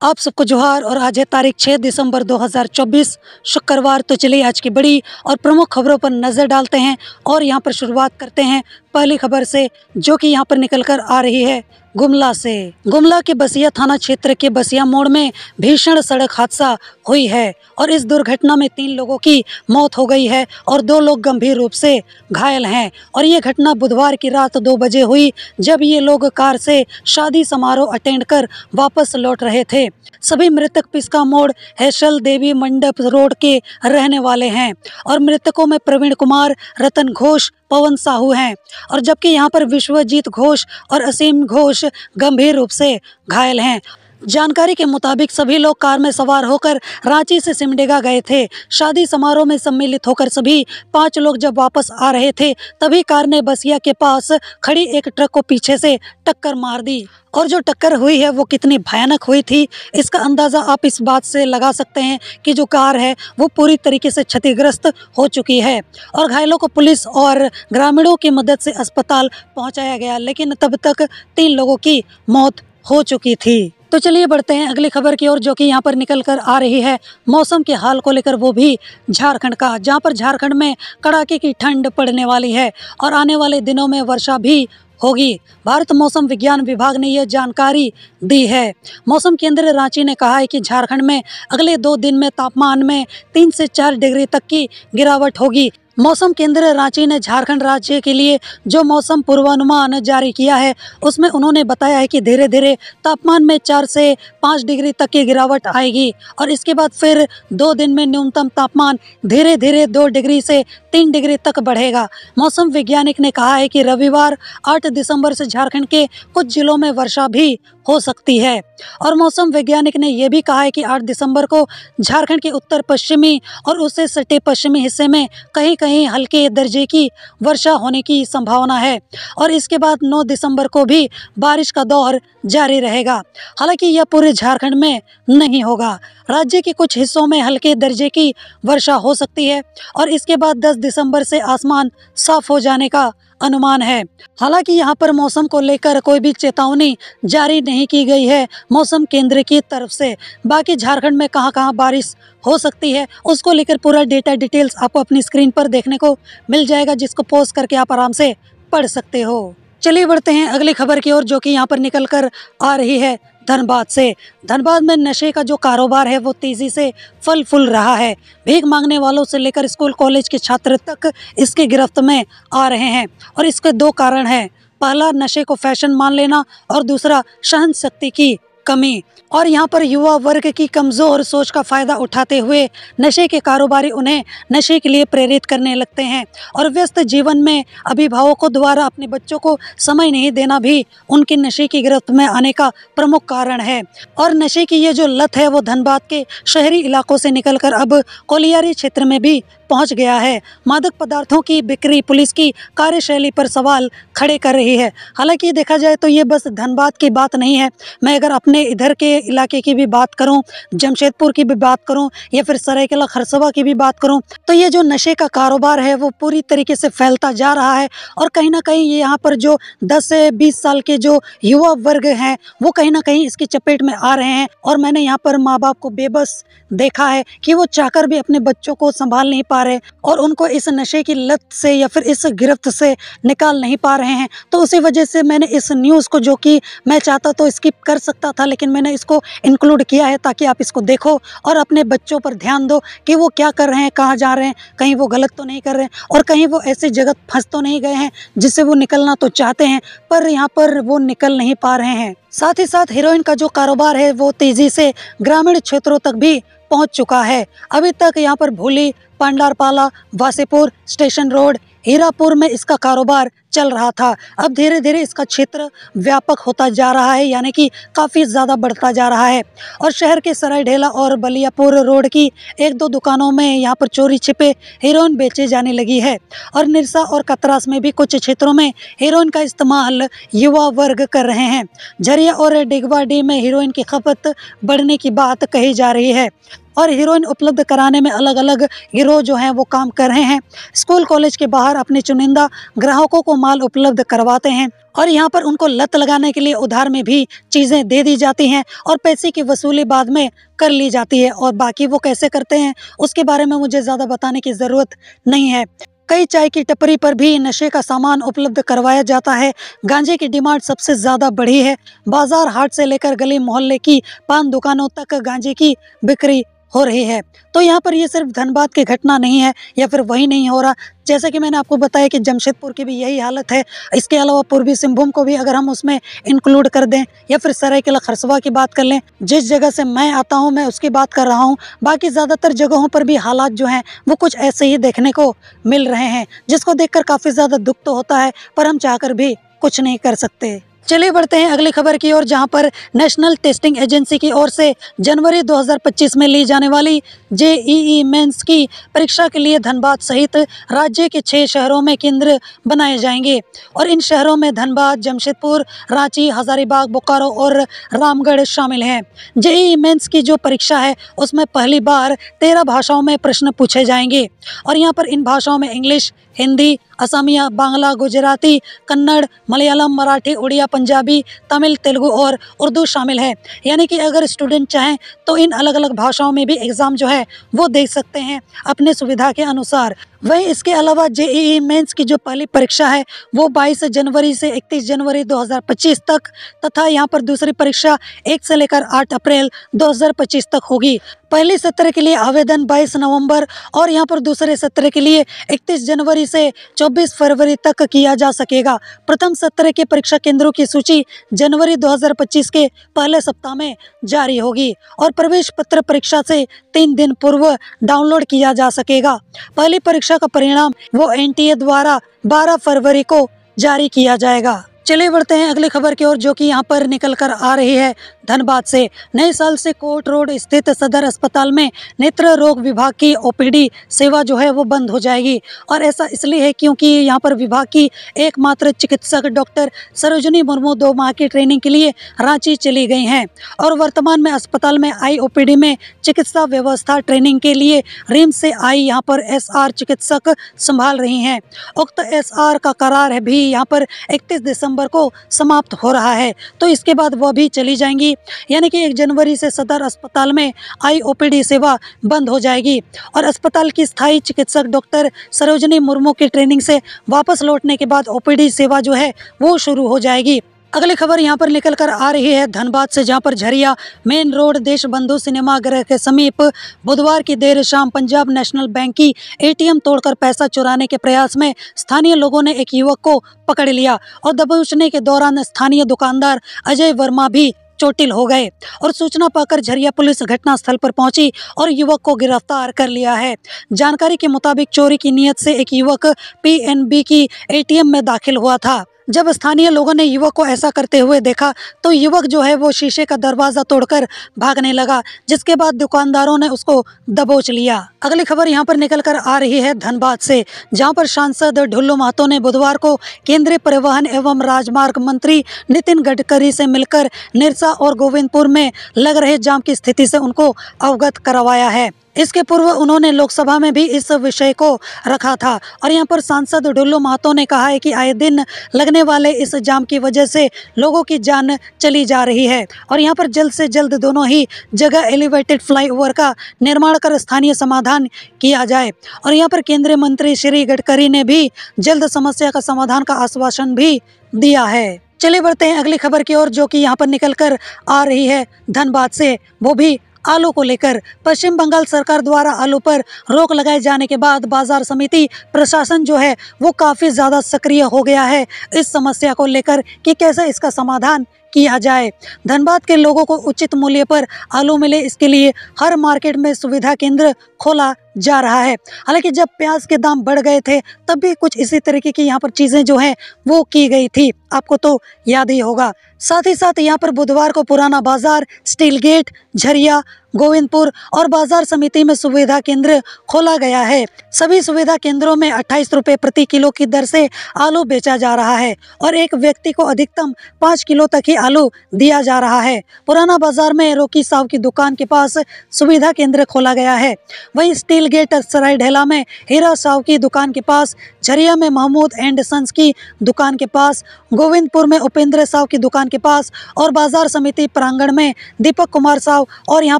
आप सबको जोहार। और आज है तारीख 6 दिसंबर 2024 शुक्रवार। तो चलिए आज की बड़ी और प्रमुख खबरों पर नज़र डालते हैं और यहाँ पर शुरुआत करते हैं पहली खबर से, जो कि यहाँ पर निकल कर आ रही है गुमला से। गुमला के बसिया थाना क्षेत्र के बसिया मोड़ में भीषण सड़क हादसा हुई है और इस दुर्घटना में 3 लोगों की मौत हो गई है और 2 लोग गंभीर रूप से घायल हैं। और ये घटना बुधवार की रात 2 बजे हुई, जब ये लोग कार से शादी समारोह अटेंड कर वापस लौट रहे थे। सभी मृतक पिस्का मोड़ हैशल देवी मंडप रोड के रहने वाले हैं और मृतकों में प्रवीण कुमार, रतन घोष, पवन साहू हैं। और जबकि यहाँ पर विश्वजीत घोष और असीम घोष गंभीर रूप से घायल हैं। जानकारी के मुताबिक सभी लोग कार में सवार होकर रांची से सिमडेगा गए थे। शादी समारोह में सम्मिलित होकर सभी 5 लोग जब वापस आ रहे थे, तभी कार ने बसिया के पास खड़ी एक ट्रक को पीछे से टक्कर मार दी। और जो टक्कर हुई है वो कितनी भयानक हुई थी, इसका अंदाज़ा आप इस बात से लगा सकते हैं कि जो कार है वो पूरी तरीके से क्षतिग्रस्त हो चुकी है। और घायलों को पुलिस और ग्रामीणों की मदद से अस्पताल पहुंचाया गया, लेकिन तब तक 3 लोगों की मौत हो चुकी थी। तो चलिए बढ़ते हैं अगली खबर की ओर, जो कि यहाँ पर निकल कर आ रही है मौसम के हाल को लेकर, वो भी झारखंड का, जहाँ पर झारखंड में कड़ाके की ठंड पड़ने वाली है और आने वाले दिनों में वर्षा भी होगी। भारत मौसम विज्ञान विभाग ने यह जानकारी दी है। मौसम केंद्र रांची ने कहा है कि झारखंड में अगले 2 दिन में तापमान में 3 से 4 डिग्री तक की गिरावट होगी। मौसम केंद्र रांची ने झारखंड राज्य के लिए जो मौसम पूर्वानुमान जारी किया है, उसमें उन्होंने बताया है कि धीरे धीरे तापमान में 4 से 5 डिग्री तक की गिरावट आएगी और इसके बाद फिर 2 दिन में न्यूनतम तापमान धीरे धीरे 2 डिग्री से 3 डिग्री तक बढ़ेगा। मौसम वैज्ञानिक ने कहा है कि रविवार 8 दिसंबर से झारखंड के कुछ जिलों में वर्षा भी हो सकती है। और मौसम वैज्ञानिक ने यह भी कहा है कि 8 दिसंबर को झारखंड के उत्तर पश्चिमी और उससे सटे पश्चिमी हिस्से में कहीं कहीं हल्के दर्जे की वर्षा होने की संभावना है और इसके बाद 9 दिसंबर को भी बारिश का दौर जारी रहेगा। हालांकि यह पूरे झारखंड में नहीं होगा। राज्य के कुछ हिस्सों में हल्के दर्जे की वर्षा हो सकती है और इसके बाद 10 दिसंबर से आसमान साफ हो जाने का अनुमान है। हालांकि यहाँ पर मौसम को लेकर कोई भी चेतावनी जारी नहीं की गई है मौसम केंद्र की तरफ से। बाकी झारखंड में कहाँ कहाँ बारिश हो सकती है उसको लेकर पूरा डेटा डिटेल्स आपको अपनी स्क्रीन पर देखने को मिल जाएगा, जिसको पॉज करके आप आराम से पढ़ सकते हो। चलिए बढ़ते हैं अगली खबर की ओर, जो कि यहाँ पर निकल कर आ रही है धनबाद से। धनबाद में नशे का जो कारोबार है वो तेजी से फल फूल रहा है। भीख मांगने वालों से लेकर स्कूल कॉलेज के छात्र तक इसकी गिरफ्त में आ रहे हैं और इसके 2 कारण हैं। पहला, नशे को फैशन मान लेना और दूसरा, सहन शक्ति की कमी। और यहाँ पर युवा वर्ग की कमज़ोर सोच का फ़ायदा उठाते हुए नशे के कारोबारी उन्हें नशे के लिए प्रेरित करने लगते हैं और व्यस्त जीवन में अभिभावकों द्वारा अपने बच्चों को समय नहीं देना भी उनके नशे की गिरफ्त में आने का प्रमुख कारण है। और नशे की ये जो लत है वो धनबाद के शहरी इलाकों से निकलकर अब कोलियारी क्षेत्र में भी पहुंच गया है। मादक पदार्थों की बिक्री पुलिस की कार्यशैली पर सवाल खड़े कर रही है। हालांकि देखा जाए तो ये बस धनबाद की बात नहीं है। मैं अगर अपने इधर के इलाके की भी बात करूं, जमशेदपुर की भी बात करूं या फिर सरायकेला खरसवा की भी बात करूं, तो ये जो नशे का कारोबार है वो पूरी तरीके से फैलता जा रहा है। और कहीं ना कहीं ये यहाँ पर जो 10 से 20 साल के जो युवा वर्ग हैं वो कहीं ना कहीं इसकी चपेट में आ रहे हैं। और मैंने यहाँ पर माँ बाप को बेबस देखा है कि वो चाहकर भी अपने बच्चों को संभाल नहीं पा रहे और उनको इस नशे की लत से या फिर इस गिरफ्त से निकाल नहीं पा रहे हैं। तो उसी वजह से मैंने इस न्यूज़ को, जो कि मैं चाहता तो स्किप कर सकता था, लेकिन मैंने इसको इंक्लूड किया है ताकि आप इसको देखो और अपने बच्चों पर ध्यान दो कि वो क्या कर रहे हैं, कहाँ जा रहे हैं, कहीं वो गलत तो नहीं कर रहे हैं और कहीं वो ऐसी जगह फंस तो नहीं गए हैं जिससे वो निकलना तो चाहते हैं पर यहाँ पर वो निकल नहीं पा रहे हैं। साथ ही साथ हीरोइन का जो कारोबार है वो तेजी से ग्रामीण क्षेत्रों तक भी पहुंच चुका है। अभी तक यहाँ पर भूली, पांडारपाला, वासेपुर, स्टेशन रोड, हीरापुर में इसका कारोबार चल रहा था। अब धीरे धीरे इसका क्षेत्र व्यापक होता जा रहा है, यानी कि काफ़ी ज़्यादा बढ़ता जा रहा है। और शहर के सरायढेला और बलियापुर रोड की 1-2 दुकानों में यहाँ पर चोरी छिपे हेरोइन बेचे जाने लगी है। और निरसा और कतरास में भी कुछ क्षेत्रों में हेरोइन का इस्तेमाल युवा वर्ग कर रहे हैं। झरिया और डिगवाडी में हेरोइन की खपत बढ़ने की बात कही जा रही है। और हीरोइन उपलब्ध कराने में अलग अलग गिरोह जो हैं वो काम कर रहे हैं। स्कूल कॉलेज के बाहर अपने चुनिंदा ग्राहकों को माल उपलब्ध करवाते हैं और यहाँ पर उनको लत लगाने के लिए उधार में भी चीज़ें दे दी जाती हैं और पैसे की वसूली बाद में कर ली जाती है। और बाकी वो कैसे करते हैं उसके बारे में मुझे ज़्यादा बताने की ज़रूरत नहीं है। कई चाय की टपरी पर भी नशे का सामान उपलब्ध करवाया जाता है। गांजे की डिमांड सबसे ज़्यादा बढ़ी है। बाजार हाट से लेकर गली मोहल्ले की पान दुकानों तक गांजे की बिक्री हो रही है। तो यहाँ पर ये सिर्फ धनबाद की घटना नहीं है या फिर वही नहीं हो रहा, जैसे कि मैंने आपको बताया कि जमशेदपुर की भी यही हालत है। इसके अलावा पूर्वी सिंहभूम को भी अगर हम उसमें इंक्लूड कर दें या फिर सरायकेला खरसवा की बात कर लें, जिस जगह से मैं आता हूँ मैं उसकी बात कर रहा हूँ, बाकी ज़्यादातर जगहों पर भी हालात जो हैं वो कुछ ऐसे ही देखने को मिल रहे हैं, जिसको देखकर काफ़ी ज़्यादा दुख तो होता है, पर हम चाहकर भी कुछ नहीं कर सकते। चलिए बढ़ते हैं अगली खबर की ओर, जहां पर नेशनल टेस्टिंग एजेंसी की ओर से जनवरी 2025 में ली जाने वाली जेईई मेंस की परीक्षा के लिए धनबाद सहित राज्य के 6 शहरों में केंद्र बनाए जाएंगे और इन शहरों में धनबाद, जमशेदपुर, रांची, हजारीबाग, बोकारो और रामगढ़ शामिल हैं। जेईई मेंस की जो परीक्षा है उसमें पहली बार 13 भाषाओं में प्रश्न पूछे जाएंगे और यहाँ पर इन भाषाओं में इंग्लिश, हिंदी, असमिया, बांग्ला, गुजराती, कन्नड़, मलयालम, मराठी, उड़िया, पंजाबी, तमिल, तेलुगु और उर्दू शामिल है। यानी कि अगर स्टूडेंट चाहें तो इन अलग अलग भाषाओं में भी एग्ज़ाम जो है वो दे सकते हैं अपने सुविधा के अनुसार। वहीं इसके अलावा जेईई मेंस की जो पहली परीक्षा है वो 22 जनवरी से 31 जनवरी 2025 तक तथा यहाँ पर दूसरी परीक्षा 1 से लेकर 8 अप्रैल 2025 तक होगी। पहले सत्र के लिए आवेदन 22 नवंबर और यहाँ पर दूसरे सत्र के लिए 31 जनवरी से 24 फरवरी तक किया जा सकेगा। प्रथम सत्र के परीक्षा केंद्रों की सूची जनवरी 2025 के पहले सप्ताह में जारी होगी और प्रवेश पत्र परीक्षा से 3 दिन पूर्व डाउनलोड किया जा सकेगा। पहली परीक्षा का परिणाम वो एनटीए द्वारा 12 फरवरी को जारी किया जाएगा। चलिए बढ़ते हैं अगली खबर की ओर, जो कि यहाँ पर निकल कर आ रही है धनबाद से। नए साल से कोर्ट रोड स्थित सदर अस्पताल में नेत्र रोग विभाग की ओपीडी सेवा जो है वो बंद हो जाएगी और ऐसा इसलिए है क्योंकि यहाँ पर विभाग की एकमात्र चिकित्सक डॉक्टर सरोजनी मुर्मू 2 माह की ट्रेनिंग के लिए रांची चली गई हैं और वर्तमान में अस्पताल में आई ओपीडी में चिकित्सा व्यवस्था ट्रेनिंग के लिए रिम्स से आई यहाँ पर एसआर चिकित्सक संभाल रही हैं। उक्त एसआर का करार भी यहाँ पर 31 दिसंबर को समाप्त हो रहा है, तो इसके बाद वह भी चली जाएंगी। यानी कि 1 जनवरी से सदर अस्पताल में आईओपीडी सेवा बंद हो जाएगी और अस्पताल की स्थायी चिकित्सक डॉक्टर सरोजनी मुर्मू की ट्रेनिंग से वापस लौटने के बाद ओपीडी सेवा जो है वो शुरू हो जाएगी। अगली खबर यहाँ पर निकल कर आ रही है धनबाद से, जहाँ पर Jharia main road Deshbandhu cinema गृह के समीप बुधवार की देर शाम पंजाब नेशनल बैंक की एटीएम तोड़कर पैसा चुराने के प्रयास में स्थानीय लोगों ने एक युवक को पकड़ लिया और दबोचने के दौरान स्थानीय दुकानदार अजय वर्मा भी चोटिल हो गए और सूचना पाकर झरिया पुलिस घटनास्थल पर पहुंची और युवक को गिरफ्तार कर लिया है। जानकारी के मुताबिक चोरी की नीयत से एक युवक पीएनबी की एटीएम में दाखिल हुआ था। जब स्थानीय लोगों ने युवक को ऐसा करते हुए देखा तो युवक जो है वो शीशे का दरवाजा तोड़कर भागने लगा, जिसके बाद दुकानदारों ने उसको दबोच लिया। अगली खबर यहाँ पर निकल कर आ रही है धनबाद से, जहाँ पर सांसद ढुल्लू महतो ने बुधवार को केंद्रीय परिवहन एवं राजमार्ग मंत्री नितिन गडकरी से मिलकर निरसा और गोविंदपुर में लग रहे जाम की स्थिति से उनको अवगत करवाया है। इसके पूर्व उन्होंने लोकसभा में भी इस विषय को रखा था और यहाँ पर सांसद ढुल्लू महतो ने कहा है कि आए दिन लगने वाले इस जाम की वजह से लोगों की जान चली जा रही है और यहाँ पर जल्द से जल्द दोनों ही जगह एलिवेटेड फ्लाईओवर का निर्माण कर स्थानीय समाधान किया जाए और यहाँ पर केंद्रीय मंत्री श्री गडकरी ने भी जल्द समस्या का समाधान का आश्वासन भी दिया है। चलिए बढ़ते हैं अगली खबर की ओर, जो कि यहाँ पर निकल कर आ रही है धनबाद से, वो भी आलू को लेकर। पश्चिम बंगाल सरकार द्वारा आलू पर रोक लगाए जाने के बाद बाजार समिति प्रशासन जो है वो काफ़ी ज़्यादा सक्रिय हो गया है इस समस्या को लेकर कि कैसे इसका समाधान किया जाए। धनबाद के लोगों को उचित मूल्य पर आलू मिले, इसके लिए हर मार्केट में सुविधा केंद्र खोला जा रहा है। हालांकि जब प्याज के दाम बढ़ गए थे तब भी कुछ इसी तरीके की यहाँ पर चीज़ें जो हैं वो की गई थी, आपको तो याद ही होगा। साथ ही साथ यहाँ पर बुधवार को पुराना बाजार, स्टील गेट, झरिया, गोविंदपुर और बाजार समिति में सुविधा केंद्र खोला गया है। सभी सुविधा केंद्रों में 28 रुपये प्रति किलो की दर से आलू बेचा जा रहा है और एक व्यक्ति को अधिकतम 5 किलो तक ही आलू दिया जा रहा है। पुराना बाजार में रोकी साव की दुकान के पास सुविधा केंद्र खोला गया है। वहीं स्टील गेट सरायढेला में हीरा साव की दुकान के पास, झरिया में महमूद एंड सन्स की दुकान के पास, गोविंदपुर में उपेंद्र साव की दुकान के पास और बाजार समिति प्रांगण में दीपक कुमार साव और यहाँ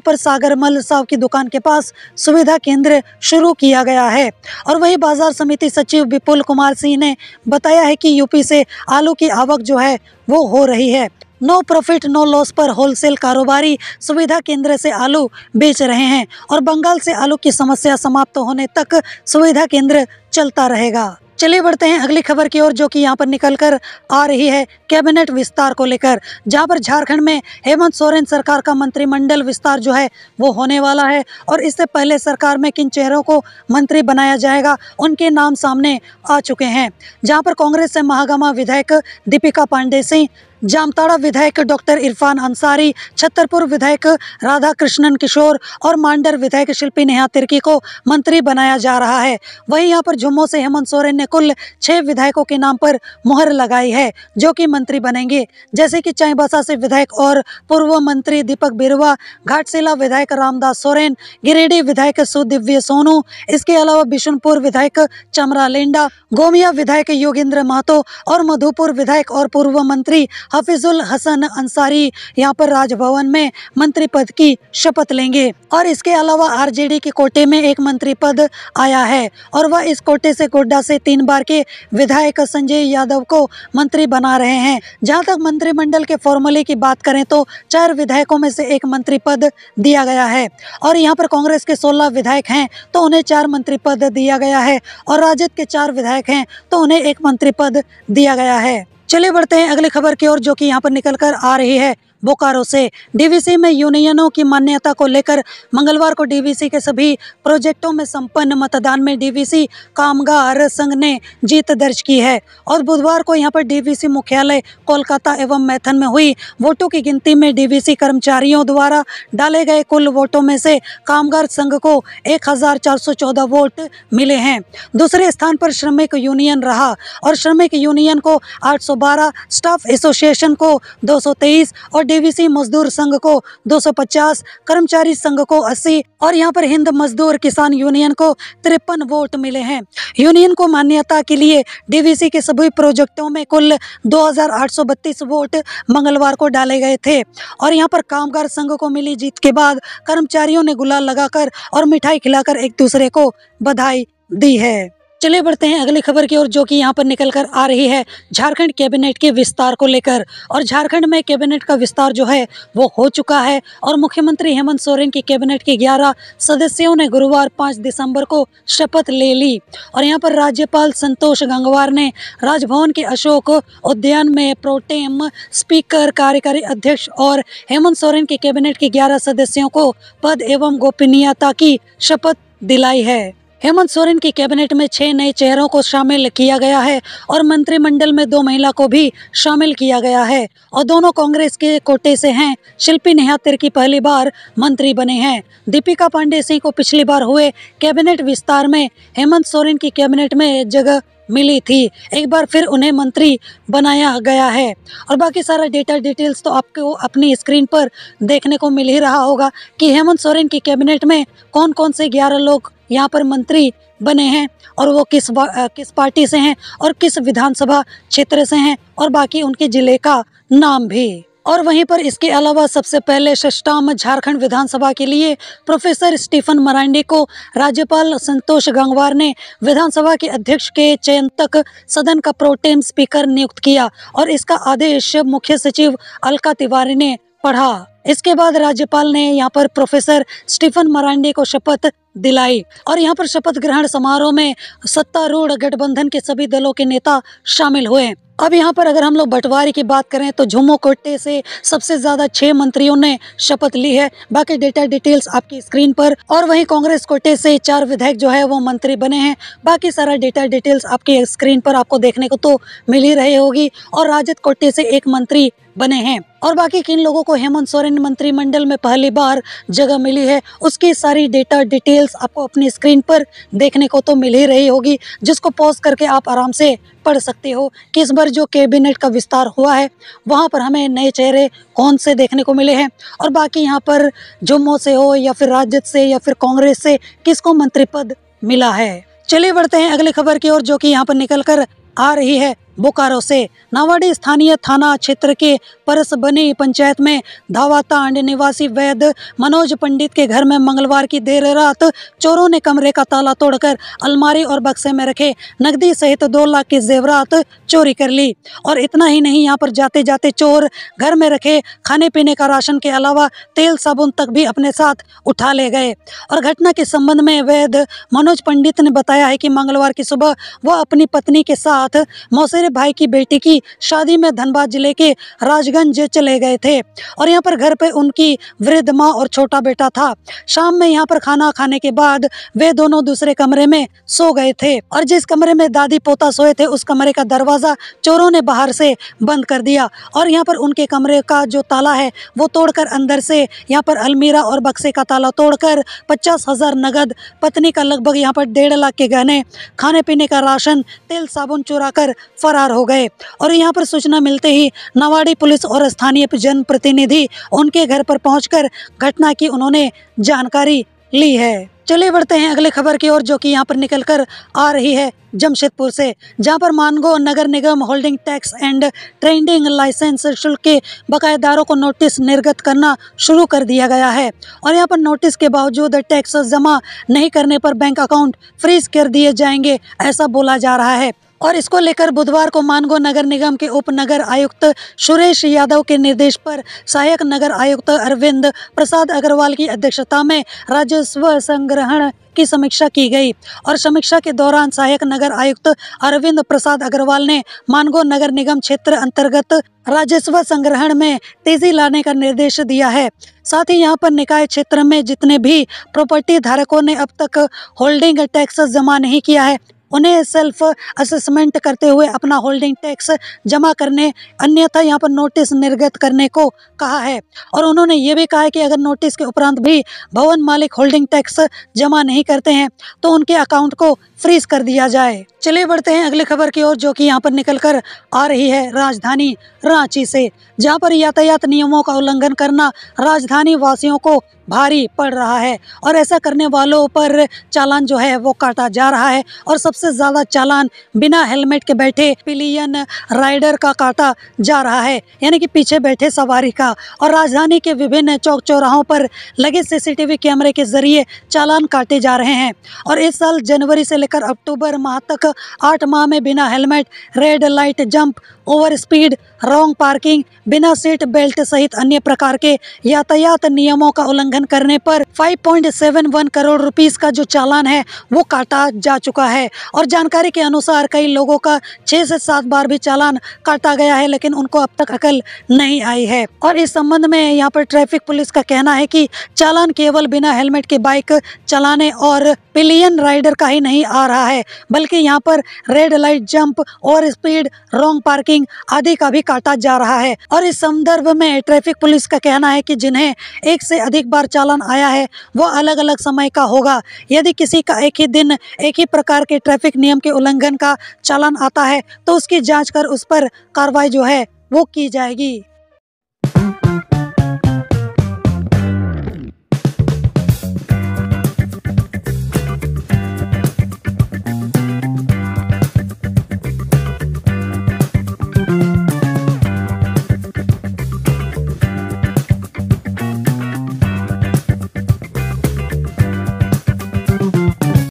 पर सागरमल साव की दुकान के पास सुविधा केंद्र शुरू किया गया है। और वही बाजार समिति सचिव विपुल कुमार सिंह ने बताया है कि यूपी से आलू की आवक जो है वो हो रही है। नो प्रॉफिट नो लॉस पर होलसेल कारोबारी सुविधा केंद्र से आलू बेच रहे हैं और बंगाल से आलू की समस्या समाप्त होने तक सुविधा केंद्र चलता रहेगा। चलिए बढ़ते हैं अगली खबर की ओर, जो कि यहाँ पर निकल कर आ रही है कैबिनेट विस्तार को लेकर, जहाँ पर झारखंड में हेमंत सोरेन सरकार का मंत्रिमंडल विस्तार जो है वो होने वाला है। और इससे पहले सरकार में किन चेहरों को मंत्री बनाया जाएगा उनके नाम सामने आ चुके हैं, जहाँ पर कांग्रेस से महागामा विधायक दीपिका पांडे सिंह, जामताड़ा विधायक डॉक्टर इरफान अंसारी, छतरपुर विधायक राधा कृष्णन किशोर और मांडर विधायक शिल्पी नेहा तिर्की को मंत्री बनाया जा रहा है। वहीं यहाँ पर झुम्मो से हेमंत सोरेन ने कुल 6 विधायकों के नाम पर मुहर लगाई है जो कि मंत्री बनेंगे, जैसे कि चाईबासा से विधायक और पूर्व मंत्री दीपक बिरुवा, घाटशिला विधायक रामदास सोरेन, गिरिडीह विधायक सुदिव्य सोनू, इसके अलावा बिशुनपुर विधायक चमरा लेंडा, गोमिया विधायक योगेंद्र महतो और मधुपुर विधायक और पूर्व मंत्री हफीजुल हसन अंसारी यहाँ पर राजभवन में मंत्री पद की शपथ लेंगे। और इसके अलावा आरजेडी के कोटे में एक मंत्री पद आया है और वह इस कोटे से गोड्डा से 3 बार के विधायक संजय यादव को मंत्री बना रहे हैं। जहां तक मंत्रिमंडल के फॉर्मूले की बात करें तो 4 विधायकों में से एक मंत्री पद दिया गया है और यहाँ पर कांग्रेस के 16 विधायक हैं तो उन्हें 4 मंत्री पद दिया गया है और राजद के 4 विधायक हैं तो उन्हें 1 मंत्री पद दिया गया है। चलिए बढ़ते हैं अगली खबर की ओर, जो कि यहाँ पर निकल कर आ रही है बोकारो से। डीवीसी में यूनियनों की मान्यता को लेकर मंगलवार को डीवीसी के सभी प्रोजेक्टों में संपन्न मतदान में डीवीसी कामगार संघ ने जीत दर्ज की है और बुधवार को यहां पर डीवीसी मुख्यालय कोलकाता एवं मैथन में हुई वोटों की गिनती में डीवीसी कर्मचारियों द्वारा डाले गए कुल वोटों में से कामगार संघ को 1414 वोट मिले हैं। दूसरे स्थान पर श्रमिक यूनियन रहा और श्रमिक यूनियन को 812, स्टाफ एसोसिएशन को 223 और डीवीसी मजदूर संघ को 250, कर्मचारी संघ को 80 और यहाँ पर हिंद मजदूर किसान यूनियन को 53 वोट मिले हैं। यूनियन को मान्यता के लिए डीवीसी के सभी प्रोजेक्टों में कुल 2832 वोट मंगलवार को डाले गए थे और यहाँ पर कामगार संघ को मिली जीत के बाद कर्मचारियों ने गुलाल लगाकर और मिठाई खिलाकर एक दूसरे को बधाई दी है। चलिए बढ़ते हैं अगली खबर की ओर, जो कि यहाँ पर निकल कर आ रही है झारखंड कैबिनेट के विस्तार को लेकर। और झारखंड में कैबिनेट का विस्तार जो है वो हो चुका है और मुख्यमंत्री हेमंत सोरेन की कैबिनेट के 11 सदस्यों ने गुरुवार 5 दिसंबर को शपथ ले ली और यहाँ पर राज्यपाल संतोष गंगवार ने राजभवन के अशोक उद्यान में प्रोटेम स्पीकर, कार्यकारी अध्यक्ष और हेमंत सोरेन के कैबिनेट के 11 सदस्यों को पद एवं गोपनीयता की शपथ दिलाई है। हेमंत सोरेन की कैबिनेट में 6 नए चेहरों को शामिल किया गया है और मंत्रिमंडल में 2 महिला को भी शामिल किया गया है और दोनों कांग्रेस के कोटे से हैं। शिल्पी नेहा तिर्की पहली बार मंत्री बने हैं। दीपिका पांडे सिंह को पिछली बार हुए कैबिनेट विस्तार में हेमंत सोरेन की कैबिनेट में जगह मिली थी, एक बार फिर उन्हें मंत्री बनाया गया है और बाकी सारा डिटेल्स तो आपको अपनी स्क्रीन पर देखने को मिल ही रहा होगा कि हेमंत सोरेन की कैबिनेट में कौन कौन से 11 लोग यहाँ पर मंत्री बने हैं और वो किस पार्टी से हैं और किस विधानसभा क्षेत्र से हैं और बाकी उनके जिले का नाम भी। और वहीं पर इसके अलावा सबसे पहले षष्ठाम झारखंड विधानसभा के लिए प्रोफेसर स्टीफन मरांडी को राज्यपाल संतोष गंगवार ने विधानसभा के अध्यक्ष के चयन तक सदन का प्रोटेम स्पीकर नियुक्त किया और इसका आदेश मुख्य सचिव अलका तिवारी ने पढ़ा। इसके बाद राज्यपाल ने यहाँ पर प्रोफेसर स्टीफन मरांडी को शपथ दिलाई और यहाँ पर शपथ ग्रहण समारोह में सत्तारूढ़ गठबंधन के सभी दलों के नेता शामिल हुए। अब यहाँ पर अगर हम लोग बंटवारे की बात करें तो झुम्मो कोटे से सबसे ज्यादा 6 मंत्रियों ने शपथ ली है, बाकी डिटेल्स आपकी स्क्रीन पर। और वहीं कांग्रेस कोटे से 4 विधायक जो है वो मंत्री बने हैं, बाकी सारा डिटेल्स आपकी स्क्रीन पर आपको देखने को तो मिल ही रही होगी। और राजद कोटे से 1 मंत्री बने हैं। और बाकी किन लोगों को हेमंत सोरेन मंत्रिमंडल में पहली बार जगह मिली है, उसकी सारी डेटा डिटेल्स आपको अपनी स्क्रीन पर देखने को तो मिल ही रही होगी, जिसको पॉज करके आप आराम से पढ़ सकते हो कि इस बार जो कैबिनेट का विस्तार हुआ है वहाँ पर हमें नए चेहरे कौन से देखने को मिले हैं, और बाकी यहाँ पर जम्मू से हो या फिर राजद से या फिर कांग्रेस से किसको मंत्री पद मिला है। चलिए बढ़ते हैं अगली खबर की ओर, जो कि यहाँ पर निकल कर आ रही है बोकारो से। नावाडी स्थानीय थाना क्षेत्र के परसबनी पंचायत में धावातांड निवासी वैद्य मनोज पंडित के घर में मंगलवार की देर रात चोरों ने कमरे का ताला तोड़कर अलमारी और बक्से में रखे नकदी सहित 2 लाख के जेवरात चोरी कर ली। और इतना ही नहीं, यहाँ पर जाते जाते चोर घर में रखे खाने पीने का राशन के अलावा तेल साबुन तक भी अपने साथ उठा ले गए। और घटना के संबंध में वैद्य मनोज पंडित ने बताया है कि मंगलवार की सुबह वह अपनी पत्नी के साथ मौसेरे भाई की बेटी की शादी में धनबाद जिले के राजगंज चले गए थे, और यहाँ पर घर पे उनकी वृद्ध माँ और छोटा बेटा था। शाम में यहाँ पर खाना खाने के बाद वे दोनों दूसरे कमरे में सो गए थे, और जिस कमरे में दादी पोता सोए थे उस कमरे का दरवाजा चोरों ने बाहर से बंद कर दिया, और यहाँ पर उनके कमरे का जो ताला है वो तोड़कर अंदर से यहाँ पर अलमीरा और बक्से का ताला तोड़कर 50,000 नगद, पत्नी का लगभग यहाँ पर 1.5 लाख के गहने, खाने पीने का राशन, तेल साबुन चुरा कर फरार हो गए। और यहाँ पर सूचना मिलते ही नावाडी पुलिस और स्थानीय जनप्रतिनिधि उनके घर पर पहुंचकर घटना की उन्होंने जानकारी ली है। चलिए बढ़ते हैं अगले खबर की ओर, जो कि यहाँ पर निकल कर आ रही है जमशेदपुर से, जहां पर Mango Nagar Nigam holding tax and trading licence शुल्क के बकायेदारों को नोटिस निर्गत करना शुरू कर दिया गया है। और यहां पर नोटिस के बावजूद टैक्स जमा नहीं करने पर बैंक अकाउंट फ्रीज कर दिए जाएंगे, ऐसा बोला जा रहा है। और इसको लेकर बुधवार को मानगो नगर निगम के उप नगर आयुक्त सुरेश यादव के निर्देश पर सहायक नगर आयुक्त अरविंद प्रसाद अग्रवाल की अध्यक्षता में राजस्व संग्रहण की समीक्षा की गई। और समीक्षा के दौरान सहायक नगर आयुक्त अरविंद प्रसाद अग्रवाल ने मानगो नगर निगम क्षेत्र अंतर्गत राजस्व संग्रहण में तेजी लाने का निर्देश दिया है। साथ ही यहां पर निकाय क्षेत्र में जितने भी प्रॉपर्टी धारकों ने अब तक होल्डिंग टैक्स जमा नहीं किया है, उन्हें सेल्फ असेसमेंट करते हुए अपना होल्डिंग टैक्स जमा करने, अन्यथा यहाँ पर नोटिस निर्गत करने को कहा है। और उन्होंने ये भी कहा है कि अगर नोटिस के उपरांत भी भवन मालिक होल्डिंग टैक्स जमा नहीं करते हैं तो उनके अकाउंट को फ्रीज कर दिया जाए। चलिए बढ़ते हैं अगली खबर की ओर, जो कि यहाँ पर निकल कर आ रही है राजधानी रांची से, जहाँ पर यातायात नियमों का उल्लंघन करना राजधानी वासियों को भारी पड़ रहा है। और ऐसा करने वालों पर चालान जो है वो काटा जा रहा है, और सबसे ज़्यादा चालान बिना हेलमेट के बैठे पिलियन राइडर का काटा जा रहा है, यानी कि पीछे बैठे सवारी का। और राजधानी के विभिन्न चौक चौराहों पर लगे सीसीटीवी कैमरे के जरिए चालान काटे जा रहे हैं। और इस साल जनवरी से लेकर अक्टूबर माह तक 8 माह में बिना helmet, red light jump, over speed, wrong parking, बिना सीट बेल्ट सहित अन्य प्रकार के यातायात नियमों का उल्लंघन करने पर 5.71 करोड़ रुपीस का जो चालान है वो काटा जा चुका है। और जानकारी के अनुसार कई लोगों का 6 से 7 बार भी चालान काटा गया है, लेकिन उनको अब तक अकल नहीं आई है। और इस संबंध में यहाँ पर ट्रैफिक पुलिस का कहना है कि चालान केवल बिना हेलमेट के बाइक चलाने और पिलियन राइडर का ही नहीं आ रहा है, बल्कि यहाँ पर red light jump, over speed, wrong parking आदि का भी काटा जा रहा है। और इस संदर्भ में ट्रैफिक पुलिस का कहना है कि जिन्हें 1 से अधिक बार चालान आया है वो अलग अलग समय का होगा। यदि किसी का एक ही दिन एक ही प्रकार के ट्रैफिक नियम के उल्लंघन का चालान आता है तो उसकी जांच कर उस पर कार्रवाई जो है वो की जाएगी।